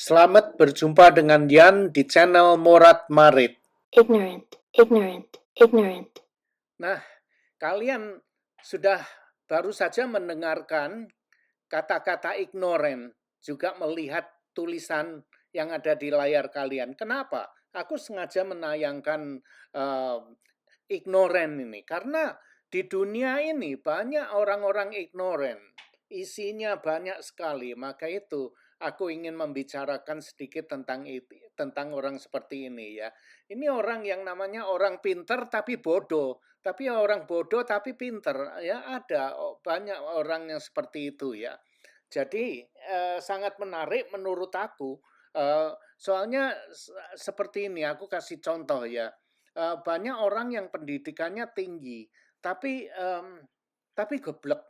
Selamat berjumpa dengan Yan di channel Morat Marit. Ignorant, ignorant, ignorant. Nah, kalian sudah baru saja mendengarkan kata-kata ignorant, juga melihat tulisan yang ada di layar kalian. Kenapa? Aku sengaja menayangkan ignorant ini karena di dunia ini banyak orang-orang ignorant, isinya banyak sekali. Maka itu aku ingin membicarakan sedikit tentang orang seperti ini ya. Ini orang yang namanya orang pinter tapi bodoh, tapi orang bodoh tapi pinter ya, ada banyak orang yang seperti itu ya. Jadi sangat menarik menurut aku, soalnya seperti ini, aku kasih contoh ya. Banyak orang yang pendidikannya tinggi, tapi geblek,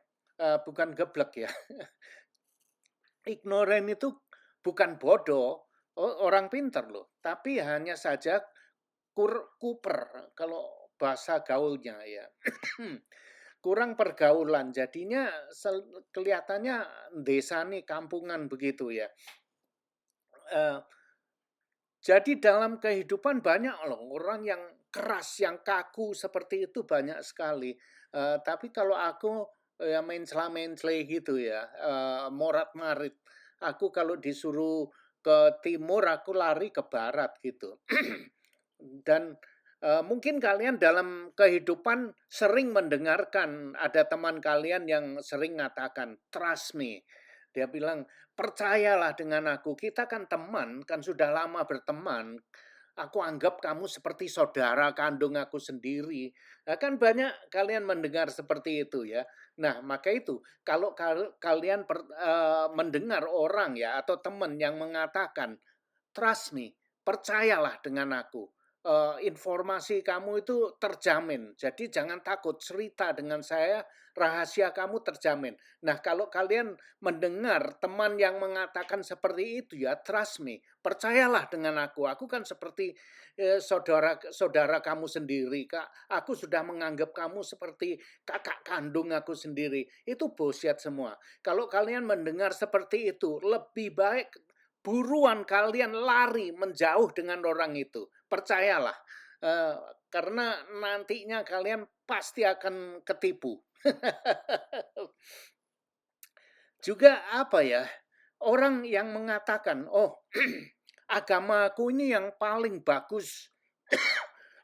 bukan geblek ya. Ignoran itu bukan bodoh, orang pinter loh, tapi hanya saja kuper kalau bahasa gaulnya ya. Kurang pergaulan, jadinya kelihatannya desa nih, kampungan begitu ya. Jadi dalam kehidupan banyak loh orang yang keras, yang kaku seperti itu banyak sekali. Tapi kalau aku ya mencela-mencela gitu ya, morat-marit. Aku kalau disuruh ke timur, aku lari ke barat gitu. Dan mungkin kalian dalam kehidupan sering mendengarkan ada teman kalian yang sering mengatakan, trust me. Dia bilang, percayalah dengan aku, kita kan teman, kan sudah lama berteman. Aku anggap kamu seperti saudara kandung aku sendiri. Nah, kan banyak kalian mendengar seperti itu ya. Nah, maka itu kalau kalian mendengar orang ya atau teman yang mengatakan, trust me, percayalah dengan aku. Informasi kamu itu terjamin. Jadi jangan takut, cerita dengan saya, rahasia kamu terjamin. Nah, kalau kalian mendengar teman yang mengatakan seperti itu ya, trust me, percayalah dengan aku. Aku kan seperti saudara kamu sendiri, Kak. Aku sudah menganggap kamu seperti kakak kandung aku sendiri. Itu bullshit semua. Kalau kalian mendengar seperti itu, lebih baik buruan kalian lari menjauh dengan orang itu. Percayalah, karena nantinya kalian pasti akan ketipu. Juga apa ya, orang yang mengatakan, oh agamaku ini yang paling bagus,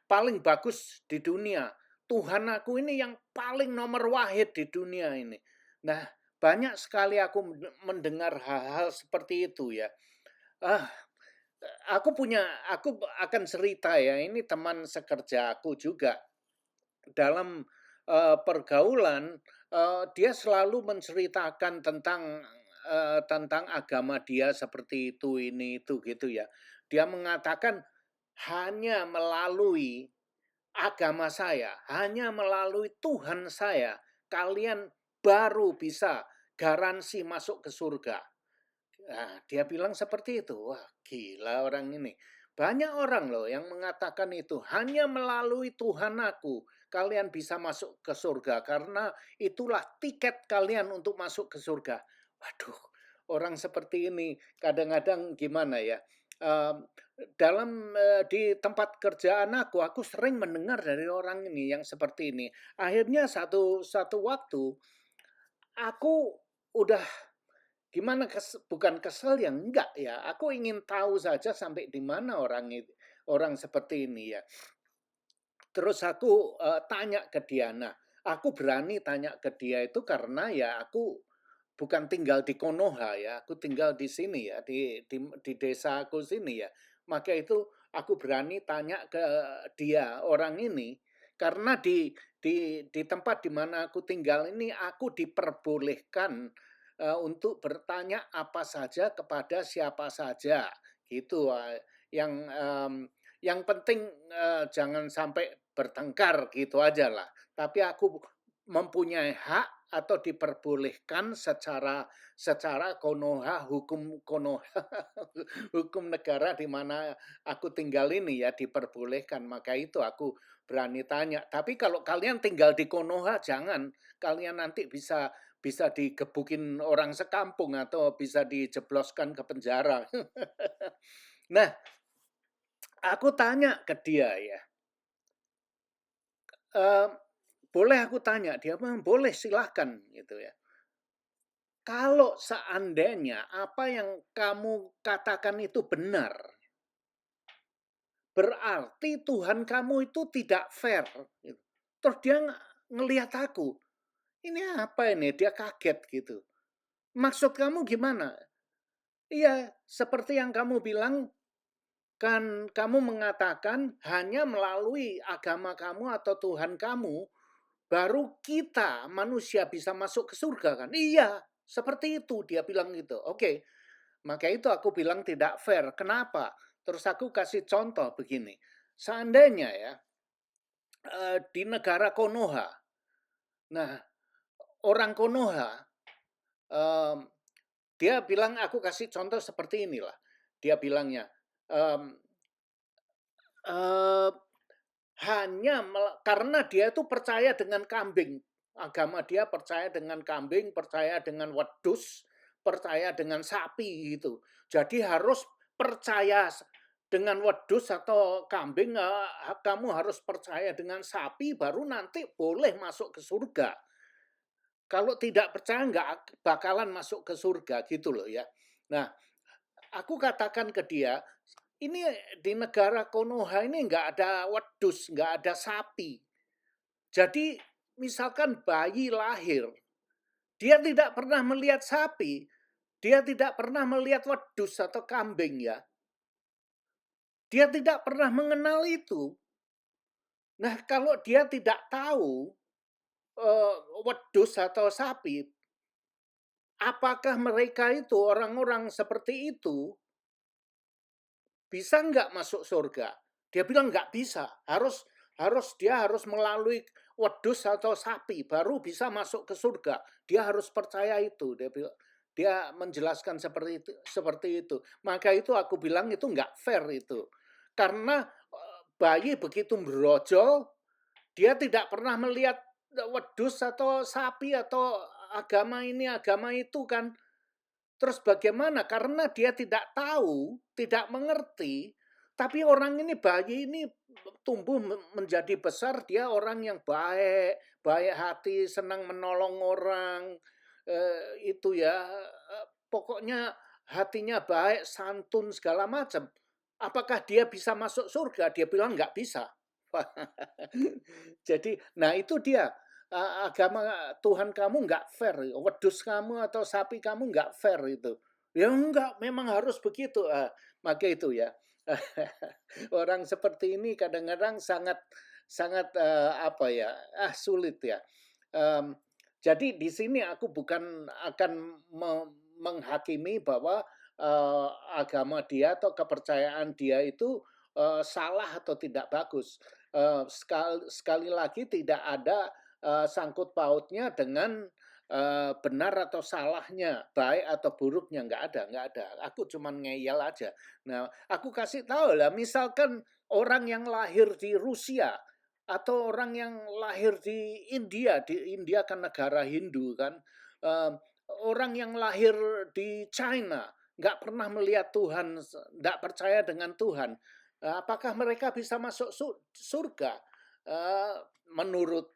paling bagus di dunia. Tuhan aku ini yang paling nomor wahid di dunia ini. Nah, banyak sekali aku mendengar hal-hal seperti itu ya. Ah, aku akan cerita ya, ini teman sekerja aku juga. Dalam pergaulan, dia selalu menceritakan tentang agama dia seperti itu, ini, itu gitu ya. Dia mengatakan hanya melalui agama saya, hanya melalui Tuhan saya, kalian baru bisa garansi masuk ke surga. Nah, dia bilang seperti itu. Wah, gila orang ini. Banyak orang loh yang mengatakan itu. Hanya melalui Tuhan aku, kalian bisa masuk ke surga. Karena itulah tiket kalian untuk masuk ke surga. Waduh, orang seperti ini kadang-kadang gimana ya. Di tempat kerjaan aku sering mendengar dari orang ini yang seperti ini. Akhirnya satu waktu aku udah gimana, bukan kesel yang enggak ya, aku ingin tahu saja sampai di mana orang seperti ini ya. Terus aku tanya ke dia. Nah, aku berani tanya ke dia itu karena ya aku bukan tinggal di Konoha ya, aku tinggal di sini ya, di desa aku sini ya. Maka itu aku berani tanya ke dia, orang ini, karena di tempat di mana aku tinggal ini aku diperbolehkan untuk bertanya apa saja kepada siapa saja gitu. Yang penting jangan sampai bertengkar gitu aja lah. Tapi aku mempunyai hak atau diperbolehkan secara Konoha, hukum Konoha, hukum negara di mana aku tinggal ini ya diperbolehkan. Maka itu aku berani tanya. Tapi kalau kalian tinggal di Konoha, jangan, kalian nanti bisa bisa digebukin orang sekampung atau bisa dijebloskan ke penjara. Nah, aku tanya ke dia ya, eee, boleh aku tanya? Dia bilang, "Boleh, silahkan," gitu ya. Kalau seandainya apa yang kamu katakan itu benar, berarti Tuhan kamu itu tidak fair, gitu. Terus dia ngelihat aku, "Ini apa ini?" Dia kaget gitu. "Maksud kamu gimana?" "Iya, seperti yang kamu bilang, kan kamu mengatakan hanya melalui agama kamu atau Tuhan kamu, baru kita manusia bisa masuk ke surga kan?" "Iya, seperti itu," dia bilang gitu. Oke, maka itu aku bilang tidak fair. Kenapa? Terus aku kasih contoh begini, seandainya ya, di negara Konoha, nah orang Konoha, mmm, dia bilang aku kasih contoh seperti inilah, dia bilangnya, mmm, eee hanya karena dia itu percaya dengan kambing. Agama dia percaya dengan kambing, percaya dengan wedus, percaya dengan sapi gitu. Jadi harus percaya dengan wedus atau kambing, kamu harus percaya dengan sapi baru nanti boleh masuk ke surga. Kalau tidak percaya nggak bakalan masuk ke surga gitu loh ya. Nah, aku katakan ke dia, ini di negara Konoha ini nggak ada wedus, nggak ada sapi. Jadi misalkan bayi lahir, dia tidak pernah melihat sapi, dia tidak pernah melihat wedus atau kambing ya. Dia tidak pernah mengenal itu. Nah, kalau dia tidak tahu wedus atau sapi, apakah mereka itu orang-orang seperti itu bisa nggak masuk surga? Dia bilang nggak bisa, harus harus dia harus melalui wedus atau sapi baru bisa masuk ke surga. Dia harus percaya itu, dia bilang. Dia menjelaskan seperti itu. Maka itu aku bilang itu nggak fair itu. Karena bayi begitu brojol, dia tidak pernah melihat wedus atau sapi atau agama ini agama itu kan. Terus bagaimana? Karena dia tidak tahu, tidak mengerti, tapi orang ini bayi ini tumbuh menjadi besar, dia orang yang baik, baik hati, senang menolong orang, itu ya, pokoknya hatinya baik, santun segala macam. Apakah dia bisa masuk surga? Dia bilang nggak bisa. Jadi, nah itu dia, agama Tuhan kamu nggak fair, wedus kamu atau sapi kamu nggak fair itu. Ya enggak, memang harus begitu, maka itu ya. Orang seperti ini kadang-kadang sangat sangat, apa ya, sulit ya. Mmm, jadi di sini aku bukan akan menghakimi bahwa, agama dia atau kepercayaan dia itu, salah atau tidak bagus. Sekali lagi tidak ada, sangkut pautnya dengan, benar atau salahnya, baik atau buruknya, nggak ada. Aku cuman ngeyel aja. Nah, aku kasih tahu lah, misalkan orang yang lahir di Rusia atau orang yang lahir di India kan negara Hindu kan, eee, orang yang lahir di China, nggak pernah melihat Tuhan, nggak percaya dengan Tuhan, apakah mereka bisa masuk surga? Eee, menurut,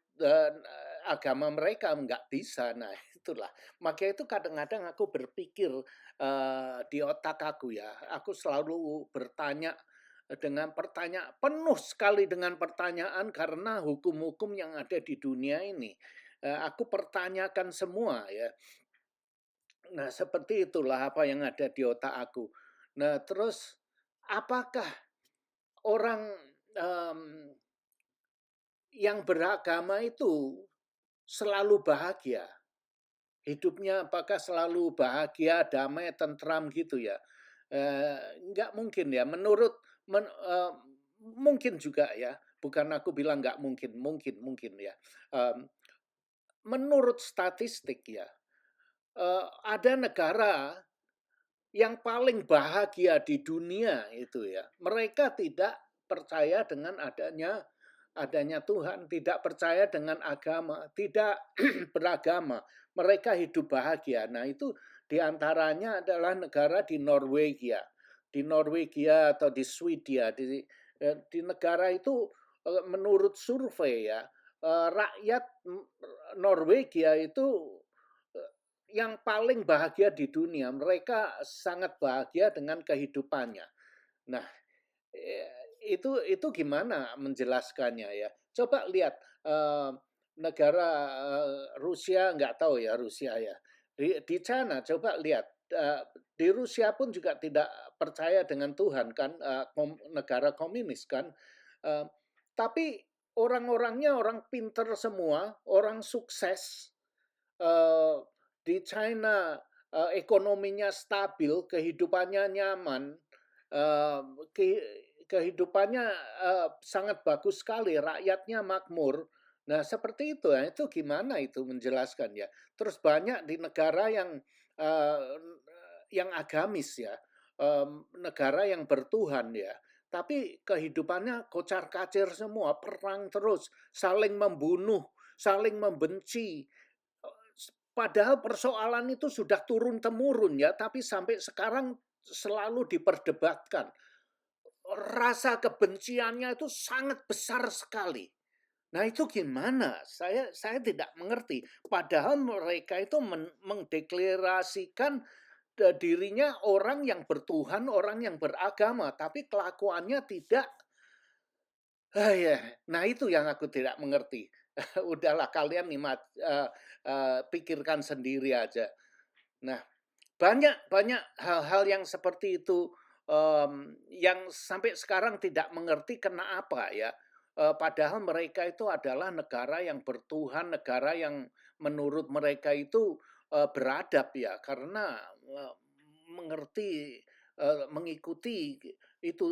agama mereka nggak bisa. Nah, itulah. Maka itu kadang-kadang aku berpikir, di otak aku ya, aku selalu bertanya dengan penuh sekali dengan pertanyaan karena hukum-hukum yang ada di dunia ini, aku pertanyakan semua ya. Nah, seperti itulah apa yang ada di otak aku. Nah, terus apakah orang, mmm, yang beragama itu selalu bahagia? Hidupnya apakah selalu bahagia, damai, tentram gitu ya? Nggak mungkin ya, mungkin juga ya, bukan aku bilang nggak mungkin, mungkin ya. Mmm, menurut statistik ya, ada negara yang paling bahagia di dunia itu ya, mereka tidak percaya dengan adanya adanya Tuhan, tidak percaya dengan agama, tidak beragama. mereka hidup bahagia. Nah, itu diantaranya adalah negara di Norwegia. Di Norwegia atau di Swedia, di negara itu menurut survei ya, rakyat Norwegia itu yang paling bahagia di dunia. Mereka sangat bahagia dengan kehidupannya. Nah, itu gimana menjelaskannya ya? Coba lihat negara Rusia, nggak tahu ya Rusia ya. Di China coba lihat, di Rusia pun juga tidak percaya dengan Tuhan kan, negara komunis kan. Eh, tapi orang-orangnya orang pinter semua, orang sukses. eh, di China ekonominya stabil, kehidupannya nyaman, eh, kehidupannya sangat bagus sekali, rakyatnya makmur. Nah, seperti itu ya. Itu gimana itu menjelaskan ya. Terus banyak di negara eh, yang agamis ya, negara yang bertuhan ya. Tapi kehidupannya kocar-kacir semua, perang terus, saling membunuh, saling membenci. Padahal persoalan itu sudah turun-temurun ya, tapi sampai sekarang selalu diperdebatkan. Rasa kebenciannya itu sangat besar sekali. Nah, itu gimana? Saya tidak mengerti. Padahal mereka itu mengdeklarasikan dirinya orang yang bertuhan, orang yang beragama, tapi kelakuannya tidak. Ya. Nah, itu yang aku tidak mengerti. Udahlah kalian pikirkan sendiri aja. Nah, banyak banyak hal-hal yang seperti itu, yang sampai sekarang tidak mengerti kenapa ya, padahal mereka itu adalah negara yang bertuhan, negara yang menurut mereka itu, beradab ya, karena, mengerti, mengikuti itu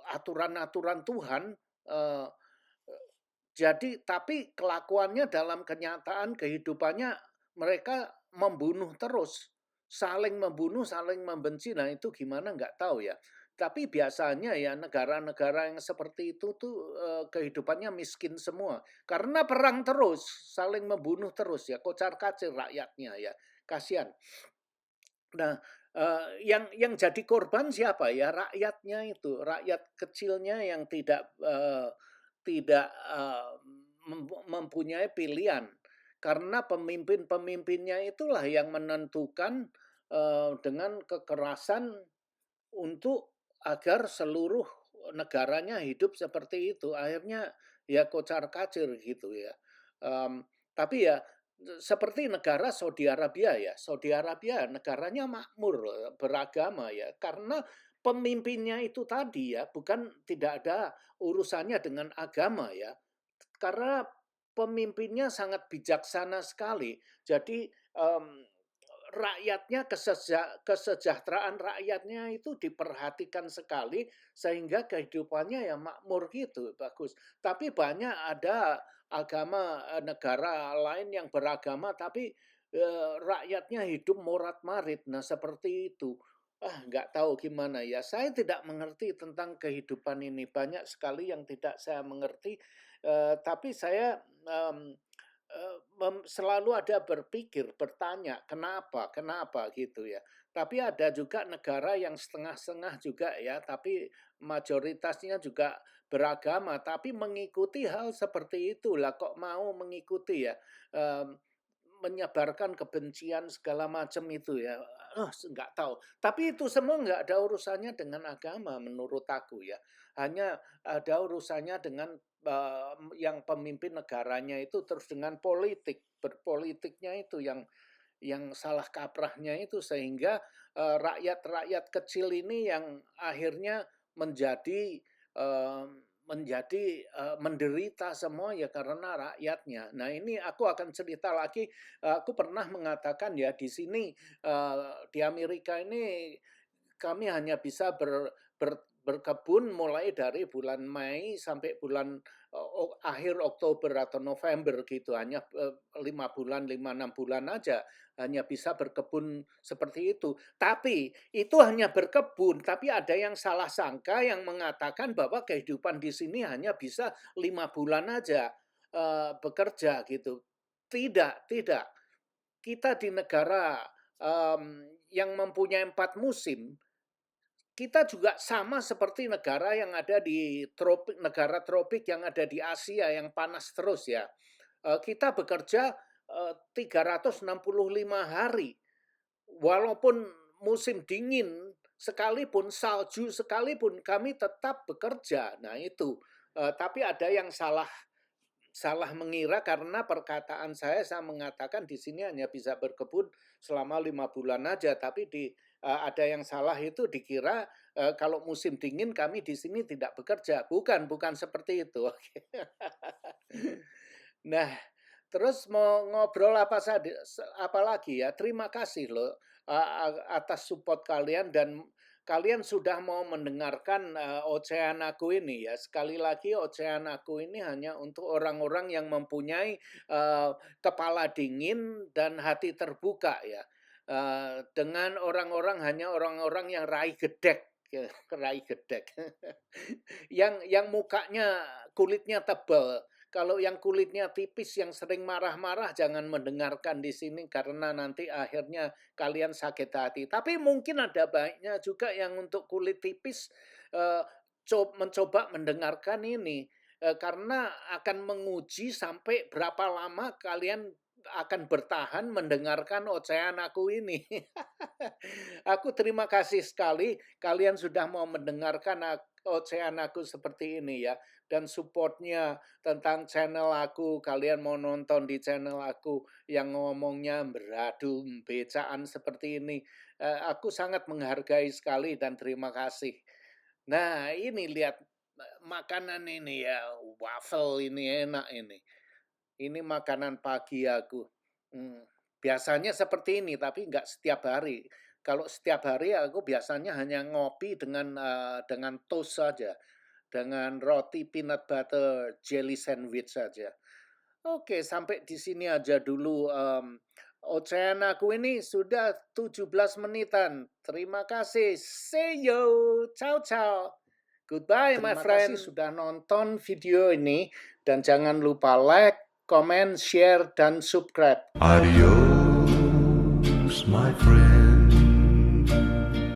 aturan-aturan Tuhan, eee, jadi tapi kelakuannya dalam kenyataan kehidupannya mereka membunuh terus. Saling membunuh, saling membenci. Nah, itu gimana nggak tahu ya. Tapi biasanya ya negara-negara yang seperti itu tuh kehidupannya miskin semua. Karena perang terus, saling membunuh terus ya, kocar-kacir rakyatnya ya. Kasihan. Nah, yang jadi korban siapa ya? Rakyatnya itu, rakyat kecilnya yang tidak mempunyai pilihan. Karena pemimpin-pemimpinnya itulah yang menentukan dengan kekerasan untuk agar seluruh negaranya hidup seperti itu. Akhirnya ya kocar-kacir gitu ya. Tapi ya seperti negara Saudi Arabia ya. Saudi Arabia negaranya makmur, beragama ya. Karena pemimpinnya itu tadi ya, bukan tidak ada urusannya dengan agama ya. Karena pemimpinnya sangat bijaksana sekali. Jadi rakyatnya kesejahteraan rakyatnya itu diperhatikan sekali sehingga kehidupannya ya makmur gitu, bagus. Tapi banyak ada agama negara lain yang beragama tapi rakyatnya hidup morat-marit. Nah, seperti itu. Nggak tahu gimana ya. Saya tidak mengerti tentang kehidupan ini. Banyak sekali yang tidak saya mengerti. Tapi saya selalu ada berpikir, bertanya, kenapa, kenapa gitu ya. Tapi ada juga negara yang setengah-setengah juga ya, tapi mayoritasnya juga beragama, tapi mengikuti hal seperti itulah. Kok mau mengikuti ya, em, menyebarkan kebencian segala macam itu ya. Nggak tahu. Tapi itu semua nggak ada urusannya dengan agama menurut aku ya. Hanya ada urusannya dengan yang pemimpin negaranya itu terus dengan politik, berpolitiknya itu yang salah kaprahnya itu sehingga rakyat-rakyat kecil ini yang akhirnya menjadi eh, menderita semua ya karena rakyatnya. Nah, ini aku akan cerita lagi. Aku pernah mengatakan ya di sini di Amerika ini kami hanya bisa berkebun mulai dari bulan Mei sampai bulan akhir Oktober atau November gitu, hanya 5 bulan, 5-6 bulan aja hanya bisa berkebun seperti itu. Tapi itu hanya berkebun, tapi ada yang salah sangka yang mengatakan bahwa kehidupan di sini hanya bisa 5 bulan aja bekerja gitu. Tidak, tidak. kita di negara yang mempunyai 4 musim, kita juga sama seperti negara yang ada di negara tropik yang ada di Asia yang panas terus ya. Kita bekerja 365 hari. Walaupun musim dingin sekalipun, salju sekalipun, kami tetap bekerja. Nah itu, tapi ada yang salah salah mengira karena perkataan saya mengatakan di sini hanya bisa berkebun selama 5 bulan aja, tapi ada yang salah itu dikira, kalau musim dingin kami di sini tidak bekerja. Bukan seperti itu, oke. Nah, terus mau ngobrol apa lagi ya, terima kasih loh, atas support kalian dan kalian sudah mau mendengarkan, ocehan aku ini ya. Sekali lagi ocehan aku ini hanya untuk orang-orang yang mempunyai, kepala dingin dan hati terbuka ya. Dengan hanya orang-orang yang rai gedek, ya, rai gedek. Yang mukanya, kulitnya tebal. Kalau yang kulitnya tipis, yang sering marah-marah, jangan mendengarkan di sini karena nanti akhirnya kalian sakit hati. Tapi mungkin ada baiknya juga yang untuk kulit tipis eh, mencoba mendengarkan ini karena akan menguji sampai berapa lama kalian akan bertahan mendengarkan ocehan aku ini. Aku terima kasih sekali kalian sudah mau mendengarkan ocehan aku seperti ini ya. Dan supportnya tentang channel aku, kalian mau nonton di channel aku yang ngomongnya beradu becaan seperti ini. Aku sangat menghargai sekali dan terima kasih. Nah ini lihat makanan ini ya, waffle ini enak ini. Ini makanan pagi aku. Hmm, biasanya seperti ini, tapi nggak setiap hari. Kalau setiap hari aku biasanya hanya ngopi dengan toast saja, dengan roti peanut butter jelly sandwich saja. Oke, sampai di sini aja dulu. Ocehan aku ini sudah 17 menitan. Terima kasih. See you. Ciao, ciao. Goodbye, my friend. Terima kasih sudah nonton video ini. Dan jangan lupa like, comment, share, dan subscribe. Adios, my friend.